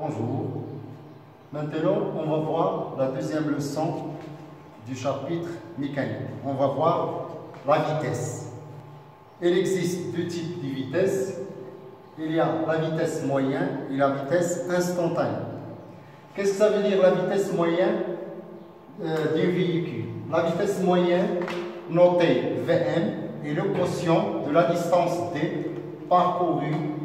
Bonjour. Maintenant, on va voir la deuxième leçon du chapitre mécanique. On va voir la vitesse. Il existe deux types de vitesse. Il y a la vitesse moyenne et la vitesse instantanée. Qu'est-ce que ça veut dire la vitesse moyenne d'un véhicule? La vitesse moyenne, notée Vm, est le quotient de la distance d parcourue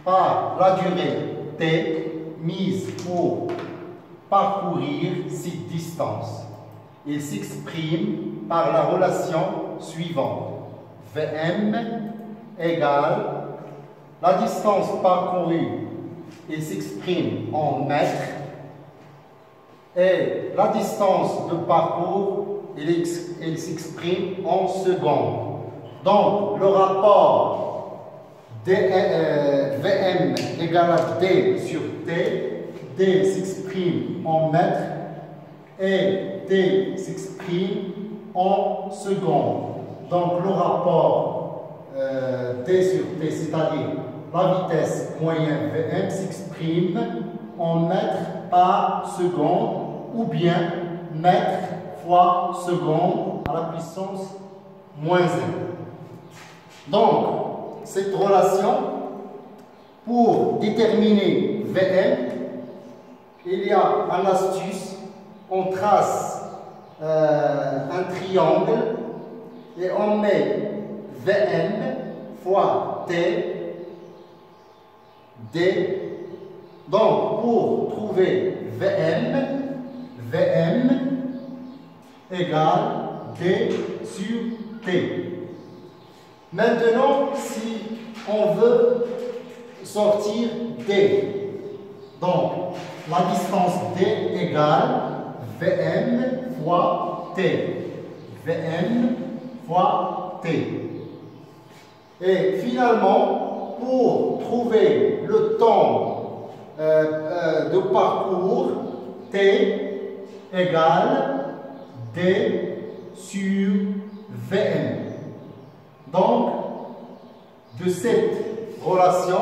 par la durée t mise pour parcourir cette distance. Il s'exprime par la relation suivante. Vm égale la distance parcourue, il s'exprime en mètres, et la distance de parcours, il s'exprime en secondes. Donc, le rapport Vm égale à d sur t, d s'exprime en mètres et t s'exprime en secondes. Donc, le rapport d sur t, c'est-à-dire la vitesse moyenne Vm, s'exprime en mètres par seconde ou bien mètres fois seconde à la puissance moins 1. Donc, cette relation, pour déterminer Vm, il y a une astuce. On trace un triangle et on met Vm fois t, d. Donc, pour trouver Vm égale d sur t. Maintenant, si on veut sortir d, donc la distance d égale Vm fois t. Vm fois t. Et finalement, pour trouver le temps de parcours, t égale d sur Vm. Donc, de cette relation,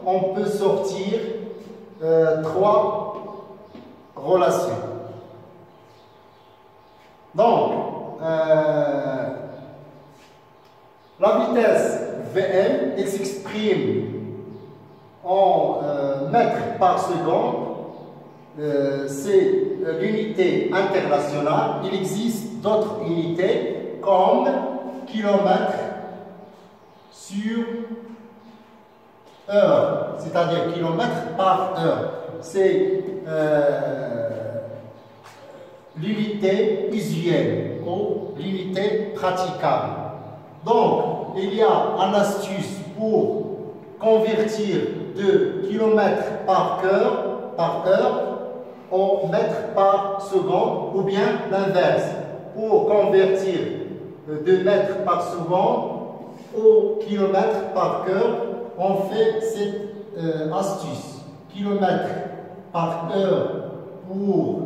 on peut sortir trois relations. Donc, la vitesse Vm, elle s'exprime en mètres par seconde. C'est l'unité internationale. Il existe d'autres unités comme kilomètres sur heure, c'est-à-dire kilomètres par heure. C'est l'unité usuelle ou l'unité praticable. Donc, il y a une astuce pour convertir de kilomètres par heure en mètres par seconde, ou bien l'inverse. Pour convertir de mètres par seconde au kilomètre par heure, on fait cette astuce. Kilomètres par heure pour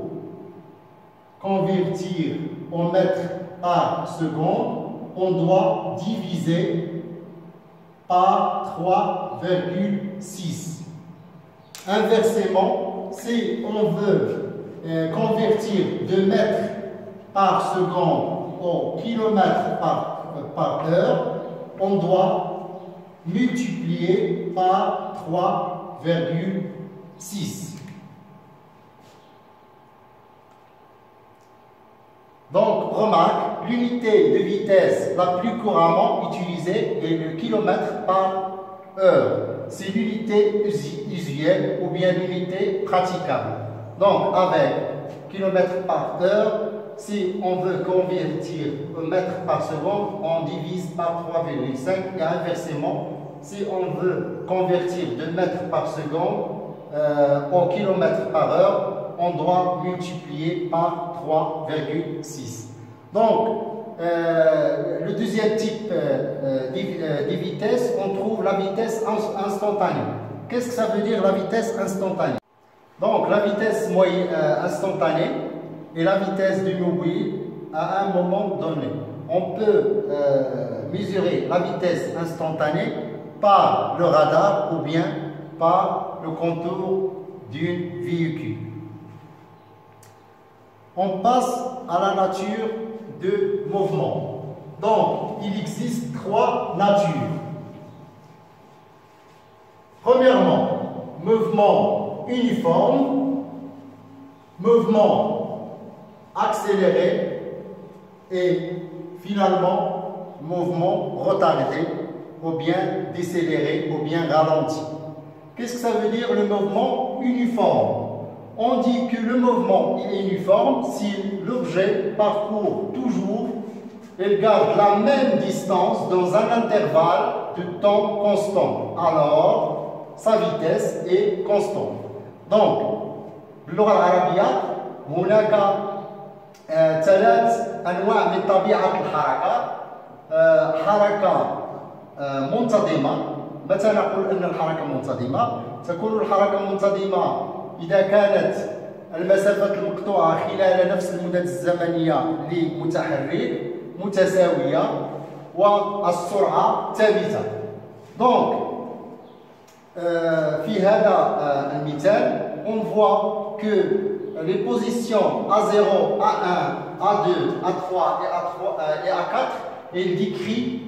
convertir en mètres par seconde, on doit diviser par 3,6. Inversement, si on veut convertir de mètres par seconde au kilomètre par heure, on doit multiplier par 3,6. Donc, remarque, l'unité de vitesse la plus couramment utilisée est le kilomètre par heure. C'est l'unité usuelle ou bien l'unité praticable. Donc, avec kilomètre par heure, si on veut convertir un mètre par seconde, on divise par 3,5 et inversement, si on veut convertir de mètres par seconde au kilomètre par heure, on doit multiplier par 3,6. Donc, le deuxième type de vitesse, on trouve la vitesse instantanée. Qu'est-ce que ça veut dire la vitesse instantanée? Donc, la vitesse moyenne instantanée et la vitesse du mobile à un moment donné. On peut mesurer la vitesse instantanée par le radar ou bien par le contour d'un véhicule. On passe à la nature de mouvement. Donc, il existe trois natures. Premièrement, mouvement uniforme, mouvement accéléré et finalement mouvement retardé ou bien décéléré ou bien ralenti. Qu'est-ce que ça veut dire le mouvement uniforme? On dit que le mouvement est uniforme si l'objet parcourt toujours et garde la même distance dans un intervalle de temps constant. Alors, sa vitesse est constante. Donc, باللغة العربية هناك ثلاث أنواع من طبيعة الحركة. حركة منتظمة. متى نقول أن الحركة منتظمة؟ تكون الحركة منتظمة إذا كانت المسافة المقطوعة خلال نفس المدة الزمنية لمتحرك متساوية والسرعة ثابتة. Donc, في هذا المثال, on voit que les positions A0, A1, A2, A3 et A4, elles décrivent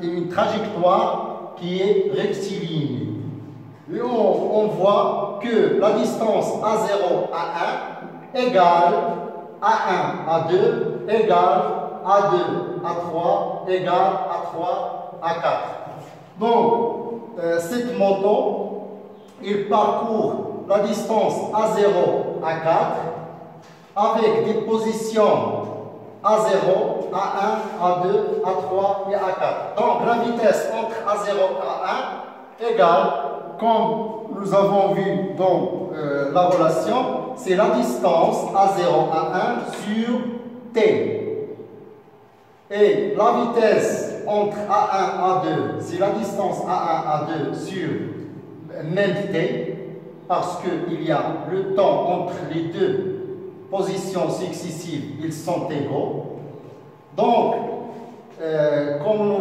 une trajectoire qui est rectiligne. Et on voit que la distance A0, A1 égale A1, A2 égale A2, A3 égale A3, A4. Donc, cette moto, il parcourt la distance A0, A4 avec des positions A0, A1, A2, A3 et A4. Donc, la vitesse entre A0 et A1 égale, comme nous avons vu dans la relation, c'est la distance A0, A1 sur T. Et la vitesse entre A1, A2, c'est la distance A1, A2 sur même T, parce qu'il y a le temps entre les deux positions successives, ils sont égaux. Donc, comme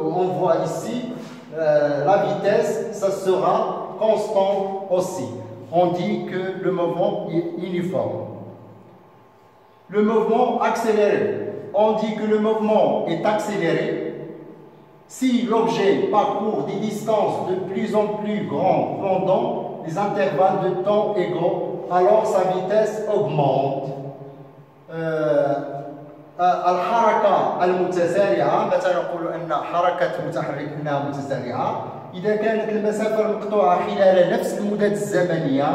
on voit ici, la vitesse, ça sera constant aussi. On dit que le mouvement est uniforme. Le mouvement accéléré. On dit que le mouvement est accéléré si l'objet parcourt des distances de plus en plus grandes pendant des intervalles de temps égaux, alors sa vitesse augmente. الحركة المتسارعة، متى نقول أن حركة متحرك أنها متسارعة؟ إذا كانت المسافة المقطوعة خلال نفس المدة الزمنية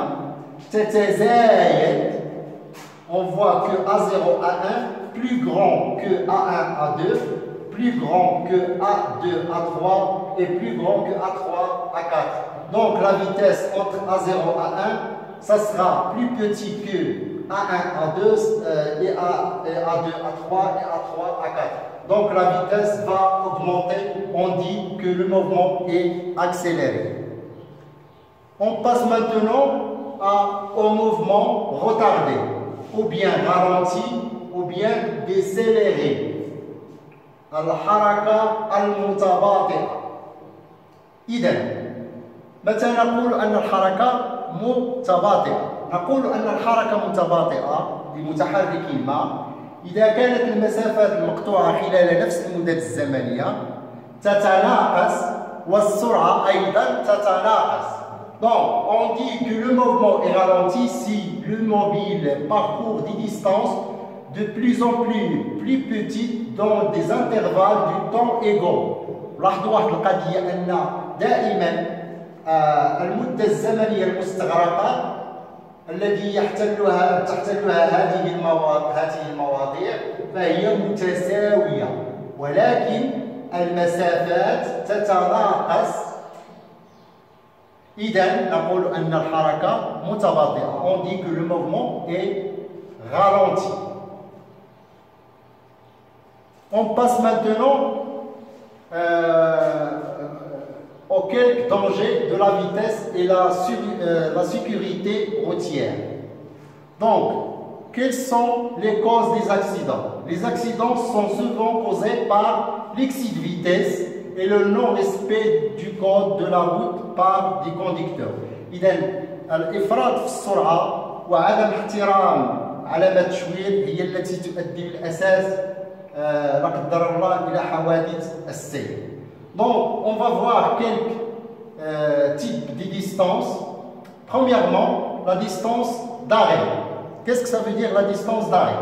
تتزايد. On voit que A0, A1 plus grand que A1, A2, plus grand que A2, A3 et plus grand que A3, A4. Donc la vitesse entre A0, A1, ça sera plus petit que A1, A2 et A2, A3 et A3, A4. Donc la vitesse va augmenter, on dit que le mouvement est accéléré. On passe maintenant au mouvement retardé, ou bien ralenti, ou bien décéléré. الحركة المتباطئة. إذن متى نقول أن الحركة متباطئة؟ نقول أن الحركة متباطئة لمتحرك ما إذا كانت المسافات المقطوعة خلال نفس المدة الزمنية تتناقص والسرعة أيضا تتناقص. Donc, on dit que le mouvement est ralenti si le mobile parcourt des distances de plus en plus petites dans des intervalles du temps égaux. لاحظوا واحد القضية أن دائما المدة الزمنية المستغرقة التي تحتلها هذه المواضيع فهي متساوية، ولكن المسافات تتناقص. إذن نقول أن الحركة متباطئة. On dit que le mouvement est ralenti. On passe maintenant aux quelques dangers de la vitesse et la sécurité routière. Donc, quelles sont les causes des accidents? Les accidents sont souvent causés par l'excès de vitesse et le non-respect du code de la route par des conducteurs. إذن الإفراط في السرعة وعدم احترام علامات التشوير هي التي تؤدي بالأساس لا قدر الله إلى حوادث السير. Donc, on va voir quelques types de distances. Premièrement, la distance d'arrêt. Qu'est-ce que ça veut dire la distance d'arrêt?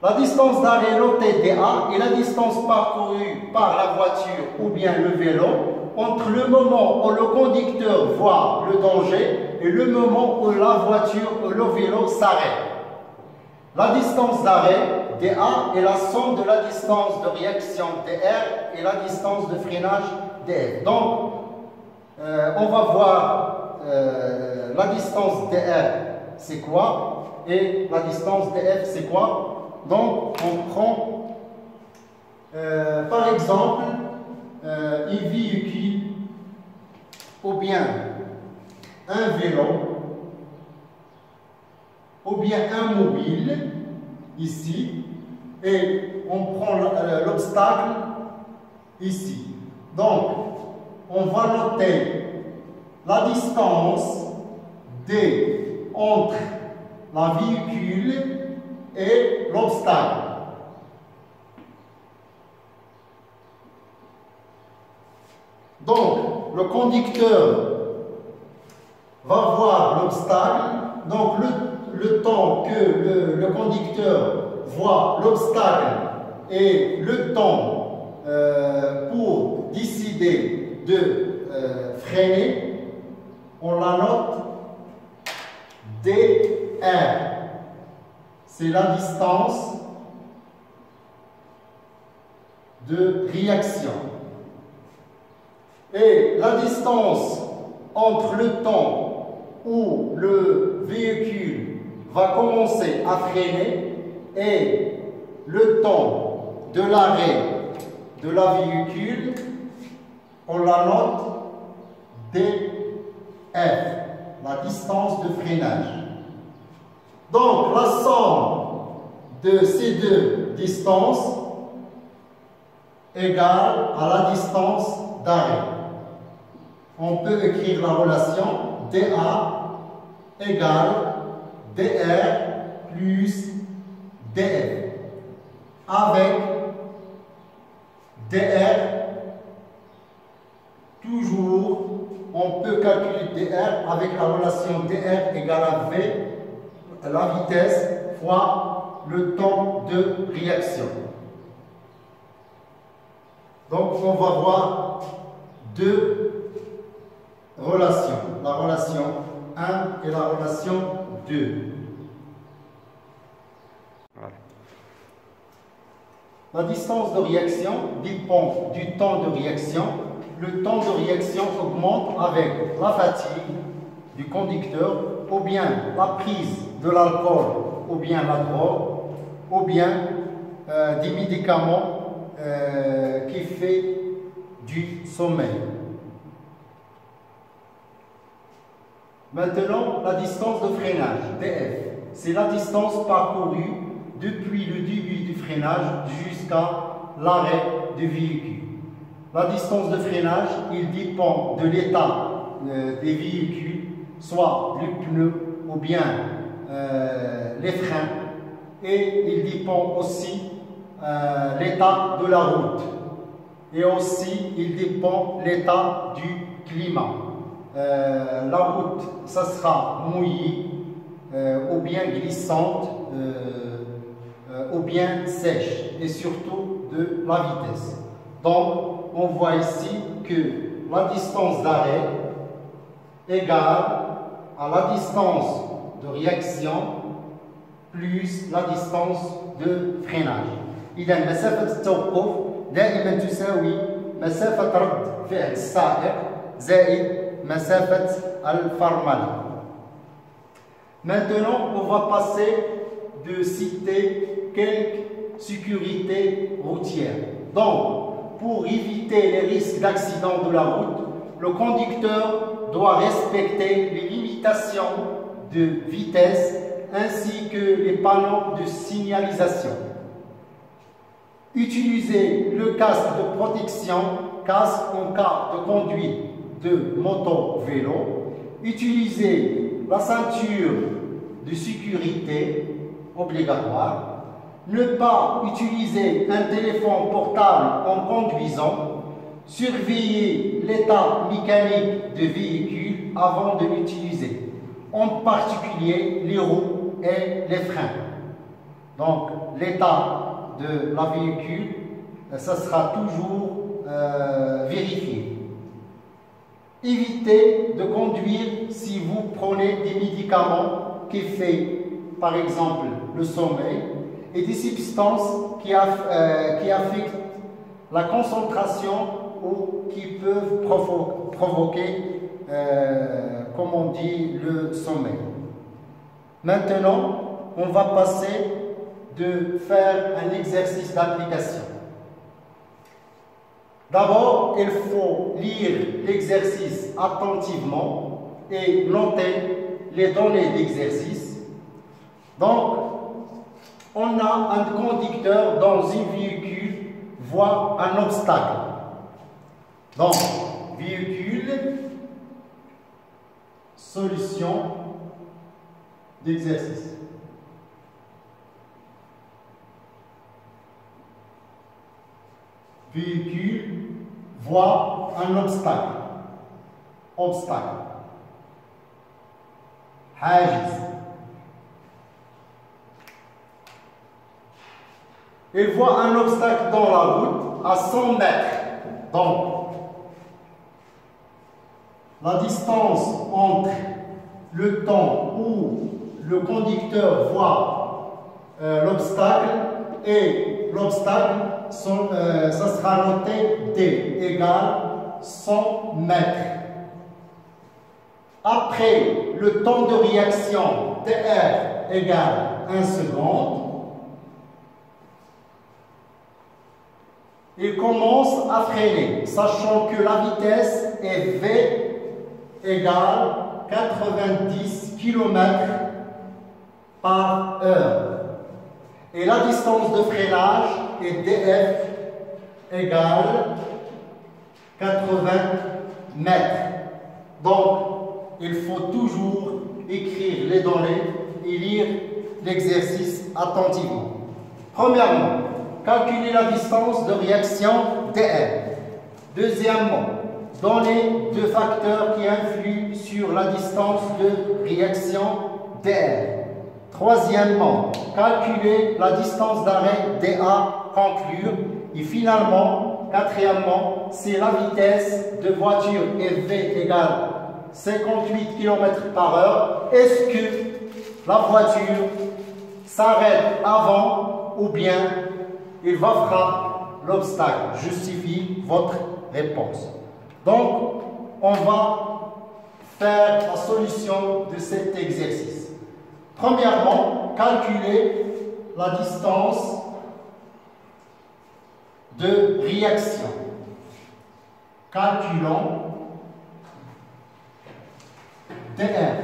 La distance d'arrêt notée DA est la distance parcourue par la voiture ou bien le vélo entre le moment où le conducteur voit le danger et le moment où la voiture ou le vélo s'arrête. La distance d'arrêt DA est la somme de la distance de réaction DR et la distance de freinage DF. Donc, on va voir la distance DR, c'est quoi, et la distance DF, c'est quoi. Donc, on prend, par exemple, un véhicule ou bien un vélo ou bien un mobile, ici, et on prend l'obstacle ici. Donc, on va noter la distance D entre la véhicule et l'obstacle. Donc, le conducteur va voir l'obstacle. Donc, le temps que le conducteur voit l'obstacle et le temps pour décider de freiner, on la note DR. C'est la distance de réaction. Et la distance entre le temps où le véhicule va commencer à freiner et le temps de l'arrêt de la véhicule, on la note DF, la distance de freinage. Donc, la somme de ces deux distances égale à la distance d'arrêt. On peut écrire la relation DA égale DR plus DF. Avec DR, toujours, on peut calculer DR avec la relation DR égale à V, la vitesse fois le temps de réaction. Donc, on va voir deux relations, la relation 1 et la relation 2. Voilà. La distance de réaction dépend du temps de réaction. Le temps de réaction augmente avec la fatigue du conducteur ou bien la prise de l'alcool ou bien la drogue ou bien des médicaments qui fait du sommeil. Maintenant, la distance de freinage, DF, c'est la distance parcourue depuis le début du freinage jusqu'à l'arrêt du véhicule. La distance de freinage, il dépend de l'état des véhicules, soit les pneus ou bien les freins, et il dépend aussi l'état de la route, et aussi il dépend l'état du climat. La route, ça sera mouillée ou bien glissante ou bien sèche, et surtout de la vitesse. Donc, on voit ici que la distance d'arrêt égale à la distance de réaction plus la distance de freinage. إذا مسافة التوقف دائما تساوي مسافة رد فعل السائق زائد مسافة الفرملة. Maintenant, on va passer de citer quelques sécurités routières. Donc, pour éviter les risques d'accident de la route, le conducteur doit respecter les limitations de vitesse ainsi que les panneaux de signalisation. Utilisez le casque de protection, casque en cas de conduite de moto-vélo, utiliser la ceinture de sécurité obligatoire, ne pas utiliser un téléphone portable en conduisant, surveiller l'état mécanique du véhicule avant de l'utiliser, en particulier les roues et les freins. Donc, l'état de la véhicule, ça sera toujours vérifié. Évitez de conduire si vous prenez des médicaments qui font, par exemple, le sommeil et des substances qui affectent la concentration ou qui peuvent provoquer, comme on dit, le sommeil. Maintenant, on va passer de faire un exercice d'application. D'abord, il faut lire l'exercice attentivement et noter les données d'exercice. Donc, on a un conducteur dans un véhicule voit un obstacle. Donc, véhicule, solution d'exercice. Véhicule voit un obstacle. Obstacle. حاجز. Il voit un obstacle dans la route à 100 mètres. Donc, la distance entre le temps où le conducteur voit l'obstacle et l'obstacle, ça sera noté D égale 100 mètres. Après le temps de réaction TR égale 1 seconde, il commence à freiner, sachant que la vitesse est V égale 90 km par heure. Et la distance de freinage est DF égale 80 mètres. Donc, il faut toujours écrire les données et lire l'exercice attentivement. Premièrement, calculer la distance de réaction DR. Deuxièmement, donner deux facteurs qui influent sur la distance de réaction DR. Troisièmement, calculer la distance d'arrêt DA, conclure. Et finalement, quatrièmement, c'est la vitesse de voiture V égale 58 km par heure. Est-ce que la voiture s'arrête avant ou bien il va frapper l'obstacle? Justifie votre réponse. Donc, on va faire la solution de cet exercice. Premièrement, calculer la distance de réaction. Calculons DR,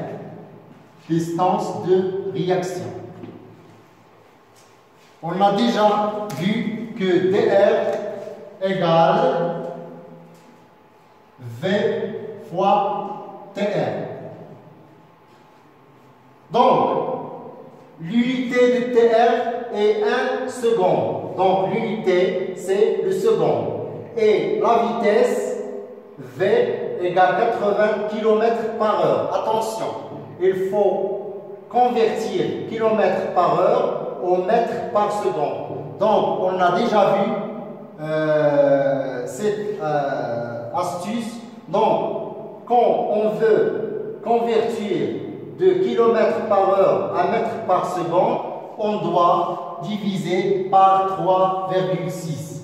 distance de réaction. On a déjà vu que DR égale V fois TR. Donc, l'unité de TR est 1 seconde. Donc, l'unité, c'est le second. Et la vitesse, V égale 80 km par heure. Attention, il faut convertir km par heure au mètre par seconde. Donc, on a déjà vu cette astuce. Donc, quand on veut convertir de km par heure à mètre par seconde, on doit diviser par 3,6.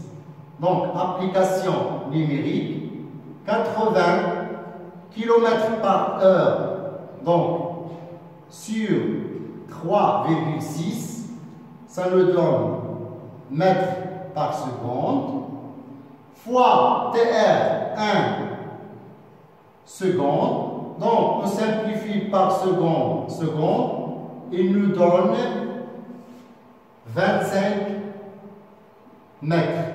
Donc, application numérique, 80 km par heure, donc sur 3,6, ça nous donne mètre par seconde, fois TR 1 seconde. Donc, on simplifie par seconde, il nous donne 25 mètres.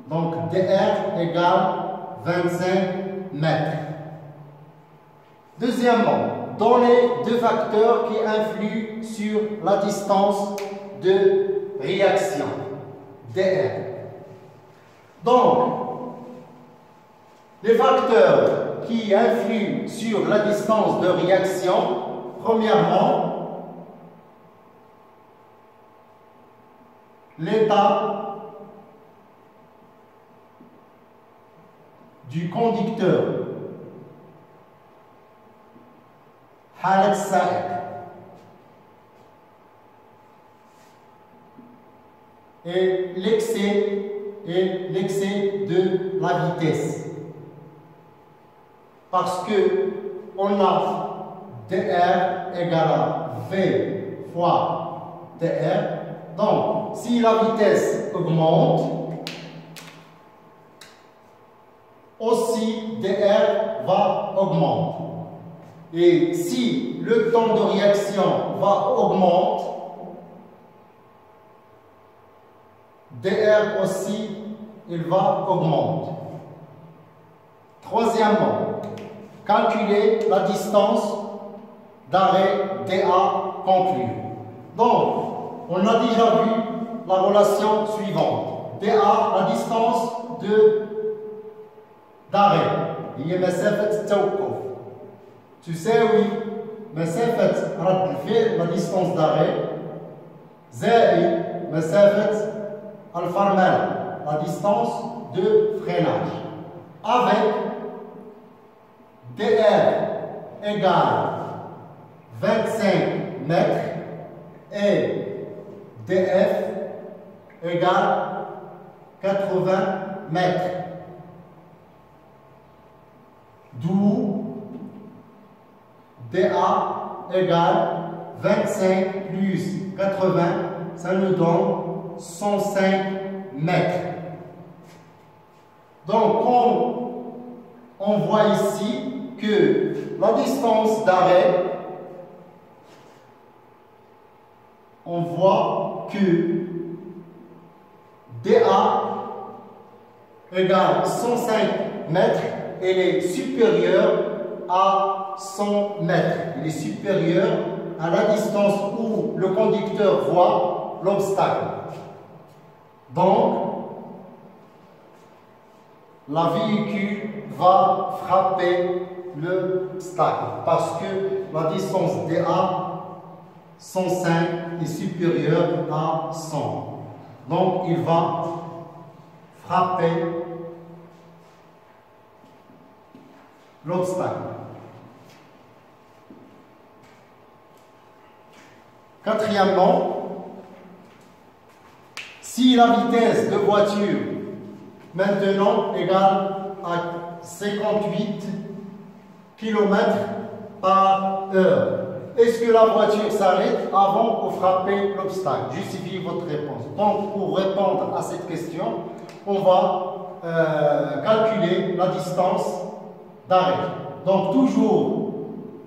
Donc, DR égale 25 mètres. Deuxièmement, donnez deux facteurs qui influent sur la distance de réaction, dr. Donc, les facteurs qui influent sur la distance de réaction, premièrement, l'état du conducteur, حالة السائق، et l'excès de la vitesse. Parce que on a dr égale à v fois dr. Donc, si la vitesse augmente, aussi dr va augmenter. Et si le temps de réaction va augmenter, dr aussi, il va augmenter. Troisièmement, calculer la distance d'arrêt dA conclue. Donc, on a déjà vu la relation suivante. dA, la distance d'arrêt. هي مسافة التوقف. تساوي مسافة رد الفعل la distance d'arrêt زائد مسافة الفرمان la distance de freinage. Avec dr égale 25 mètres et df égale 80 mètres. D'où dA égale 25 plus 80, ça nous donne 105 mètres. Donc, on voit ici que la distance d'arrêt, on voit que dA égale 105 mètres, elle est supérieure à 100 mètres. Il est supérieur à la distance où le conducteur voit l'obstacle. Donc, la véhicule va frapper l'obstacle parce que la distance dA 105 est supérieure à 100. Donc, il va frapper l'obstacle. Quatrièmement, si la vitesse de voiture maintenant égale à 58 km par heure, est-ce que la voiture s'arrête avant de frapper l'obstacle? Justifiez votre réponse. Donc, pour répondre à cette question, on va calculer la distance d'arrêt. Donc, toujours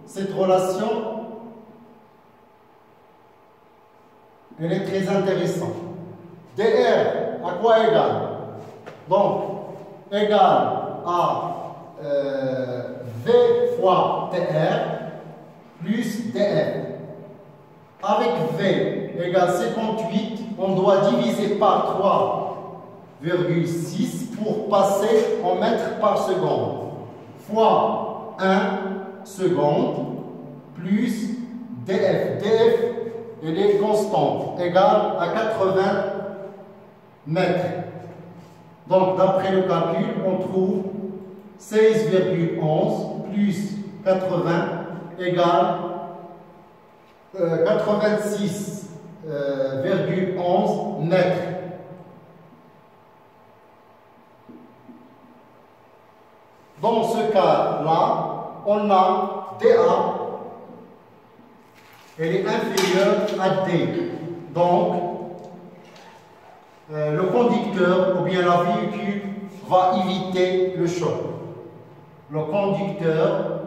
cette relation, elle est très intéressante. dr à quoi égale? Donc, égale à v fois dr plus df. Avec v égale 58, on doit diviser par 3,6 pour passer en mètres par seconde. Fois 1 seconde plus df. df, elle est constante, égale à 80 mètres. Donc, d'après le calcul, on trouve 16,11 plus 80 égale 86,11 mètres. Dans ce cas-là, on a dA, elle est inférieure à D. Donc, le conducteur ou bien la véhicule va éviter le choc. Le conducteur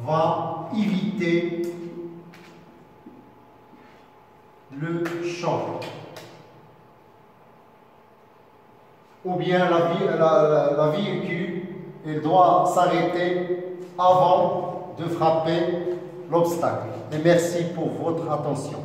va éviter le choc. ou bien la véhicule, il doit s'arrêter avant de frapper l'obstacle. Et merci pour votre attention.